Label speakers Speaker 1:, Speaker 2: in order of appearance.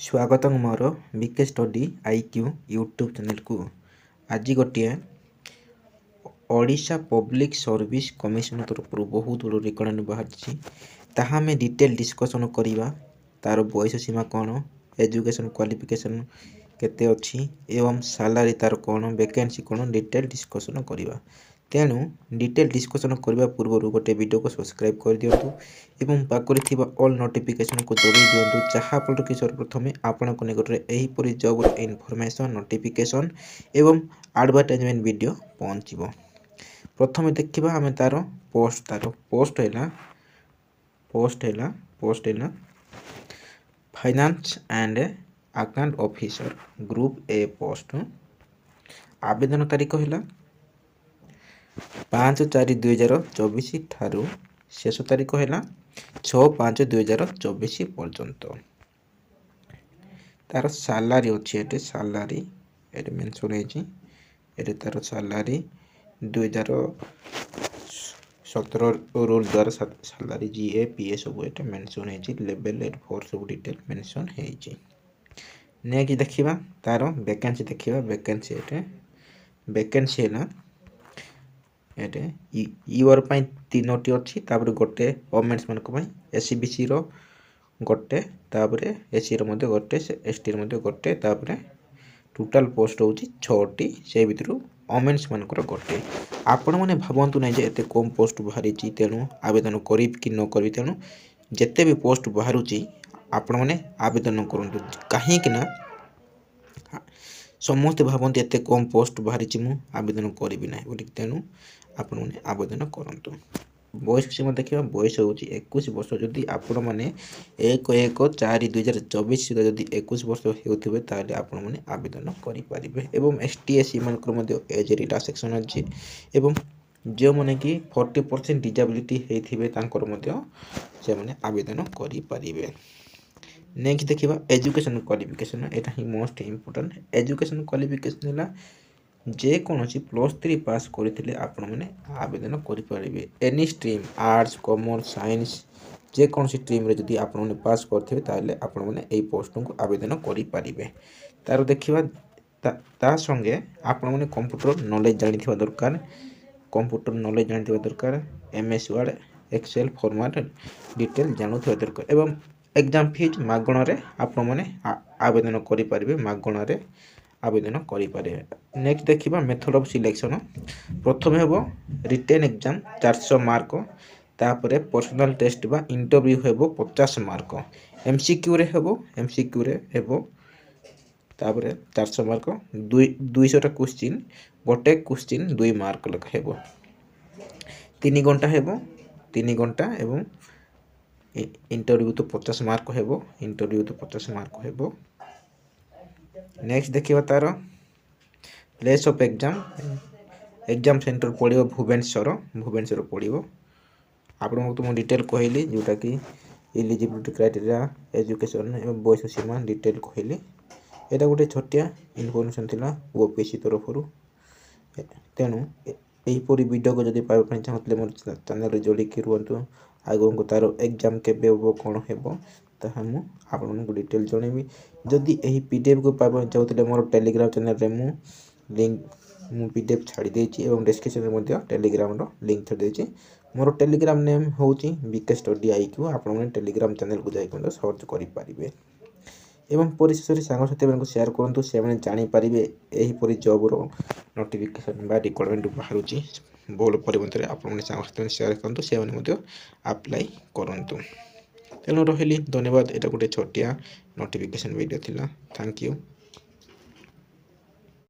Speaker 1: स्वागतम more BK study IQ YouTube channel को। आज गोटे ओडिशा पब्लिक सर्विस कमिशन तरफ बहुत बड़ रिकमेंड बाहरी ताहा में डिटेल डिस्कसन करवा। तार बयस सीमा कौन, एजुकेशन क्वालिफिकेशन केते अच्छी एवं सैलरी तार कौन, वैकेंसी कौन, डिटेल डिस्कसन करवा। तेणु डिटेल डिस्कसन करने पूर्व गोटे वीडियो को सब्सक्राइब कर दिंतु एवं पाखरे थिबा ऑल नोटिफिकेशन को दबाई दिंतु, जहाँफल कि सर्वप्रथमे आपंक निकटरे एहीपरि जॉब इनफॉरमेशन नोटिफिकेशन एवं एडवर्टाइजमेंट वीडियो पहुँचब। प्रथम देखा आम तार पोस्ट है finance and account officer group A post. आवेदन तारीख है 5/4/2024 ठारू शेष तारीख है 6/5/2024 पर्यंत। तार सैलरी अच्छी ये सैलरी ये मेंशन है तार सैलरी 2017 रूल द्वारा सैलरी जीए पीए सब ये मेंशन है, लेवल 4 सब डिटेल मेंशन है। नेक्स्ट देखा तार वैकेंसी देखा। वैकेंसी है यूर तीनोटी अच्छी, गोटे वोमेन्स मान एससीबीसी गोटे, एससी गोटे, एसटी गोटे, टोटाल पोस्ट हूँ 6टी। से भितर वोमेन्स मान गोटे। आपण मैंने भावतु ना एत कम पोस्ट बाहरी, तेणु आवेदन करी कि न करी, तेणु जिते भी पोस्ट बाहर आपण मैंने आवेदन करूँ। कहीं समस्ते भावती एत कम पोस्ट बाहरी मु आवेदन करी ना, तेणु आपण मैंने आवेदन करूँ। बयस सीमा देखा, बयस हूँ 21 वर्ष। जदि आपण मैंने 1/1/4/2024 सुधा जदि 21 वर्ष होते ताले आपण मैंने आवेदन करें। एवं एसटी एससी मान एज रिलैक्सेशन अच्छी एवं जो मैंने कि 40% डिजेबिलिटी होते से मैंने आवेदन करें। नेक्स्ट देखा एजुकेशन क्वालिफिकेशन, यहाँ ही मोस्ट इम्पोर्टेंट। एजुकेशन क्वालिफिकेशन है जेकोसी +3 पास करते आपण मैंने आवेदन करें। Any stream arts commerce science जेकोसी स्ट्रीम रे जदि आपण मैंने पास करते ताले आपण मैंने यही पोस्ट को आवेदन करें। तार देखा ता संगे आपण मैंने कंप्यूटर नॉलेज जानी दरकार, कंप्यूटर नॉलेज जानी दरकार, MS Word Excel format detail जानू दरकार। एवं एग्जाम फीस मागणार आपण मैंने आवेदन करें, मागणार आवेदन करें। नेक्स्ट देखा मेथड ऑफ सिलेक्शन। प्रथम हम रिटेन एग्जाम 400 मार्क, तापर पर्सनल टेस्ट बा इंटरव्यू हेबो 50 मार्क, एमसीक्यू रे हेबो तापर 400 मार्क 200 क्वेश्चन, गोटे क्वेश्चन 2 मार्क लख हेबो। 3 घंटा हेबो, 3 घंटा एवं इंटरव्यू तो 50 मार्क हेबो। नेक्स्ट देखिए तार प्लेस ऑफ एग्जाम सेंटर पड़ो भुवनेश्वर पड़ो। आपको तो मुझे डिटेल कहली जोटा कि एलिजिबिलिटी क्राइटेरिया एजुकेशन एवं बयस सीमा डिटेल कहली। यहाँ गोटे छोटिया इनफॉरमेशन थिला ओपीसी तरफ। तेणु यहीपरी वीडियो को जब पाइबा चाहते मोर चैनल जोड़िकी रुहतु। आगो को तार एग्जाम केबे हम कौन हेबो ताहा मु आपको डिटेल जनइबी। जदि यही पीडीएफ को पाइबा चाहते मोर टेलीग्राम चैनल रे मु लिंक पीडीएफ छाड़ी देछि एवं डिस्क्रिप्शन में टेलीग्राम लिंक छाड़ी देछि। मोर टेलीग्राम नेम होची बीके स्टडी आईक्यू। आप टेलीग्राम चैनल को जाकर सर्च करें एवं परिशेष सांगसाथी मान शेयर करूँ, से जानीपारे यहीपरि जॉब नोटिफिकेशन रिक्वायरमेंट बाहर बहुल परिमाण आप सांगसाथी शेयर करूँ, से अप्लाई करूँ। तेणु रही धन्यवाद। यहाँ गोटे छोटिया नोटिफिकेशन वीडियो थिला। Thank you.